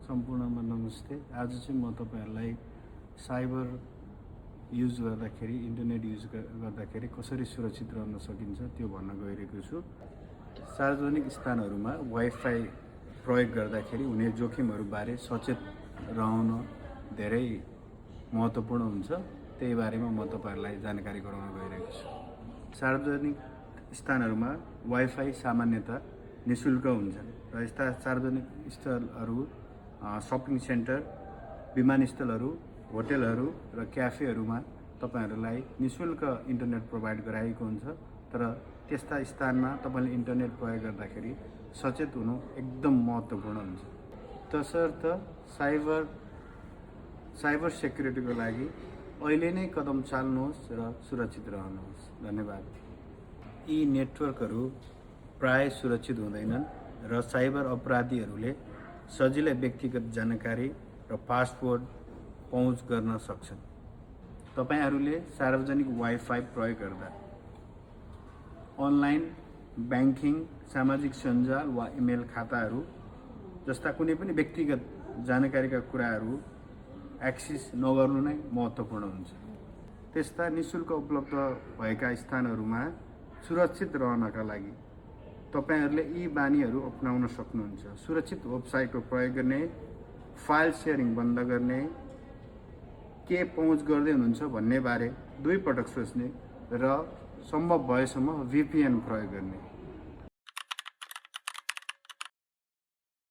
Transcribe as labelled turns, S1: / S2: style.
S1: सम्पूर्णमा नमस्ते। आज चाहिँ म तपाईहरुलाई साइबर युज गर्दाखेरि इन्टरनेट युज गर्दाखेरि कसरी सुरक्षित रहन सकिन्छ त्यो भन्न गइरहेको छु। सार्वजनिक स्थानहरुमा वाइफाई प्रयोग गर्दाखेरि हुने जोखिमहरु बारे सचेत रहन धेरै महत्त्वपूर्ण हुन्छ। त्यही बारेमा म तपाईहरुलाई जानकारी गराउन गइरहेको छु। सार्वजनिक स्थानहरुमा वाइफाई सामान्यतः निशुल्क हुन्छन् र यस्ता सार्वजनिक स्थलहरु शपिङ सेन्टर, विमानस्थलहरु, होटलहरु र क्याफेहरुमा तपाईहरुलाई निशुल्क इन्टरनेट प्रोभाइड गराइएको हुन्छ। तर त्यस्ता स्थानमा तपाईले इन्टरनेट प्रयोग गर्दाखेरि सचेत हुनु एकदम महत्त्वपूर्ण हुन्छ। तसर्थ साइबर सेक्युरिटीको लागि अहिले नै कदम चाल्नुहोस् र सुरक्षित रहनुहोस्। धन्यवाद। यी नेटवर्कहरु प्राय सुरक्षित हुँदैनन् र साइबर अपराधीहरूले सजिलै व्यक्तिगत जानकारी र पासवर्ड पहुँच गर्न सक्छन्। तपाईहरुले सार्वजनिक वाइफाई प्रयोग गर्दा अनलाइन ब्याङ्किङ, सामाजिक सञ्जाल वा इमेल खाताहरू जस्ता कुनै पनि व्यक्तिगत जानकारीका कुराहरू एक्सेस नगर्नु नै महत्त्वपूर्ण हुन्छ। त्यस्ता निशुल्क उपलब्ध भएका स्थानहरूमा सुरक्षित रहनका लागि तपाईहरुले यी बानीहरू अपनाउन सक्नुहुन्छ। सुरक्षित वेबसाइटको प्रयोग गर्ने, फाइल शेयरिङ बन्द गर्ने, के पहुँच गर्दै हुनुहुन्छ भन्ने बारे दुई पटक सोच्ने र सम्भव भएसम्म VPN प्रयोग गर्ने।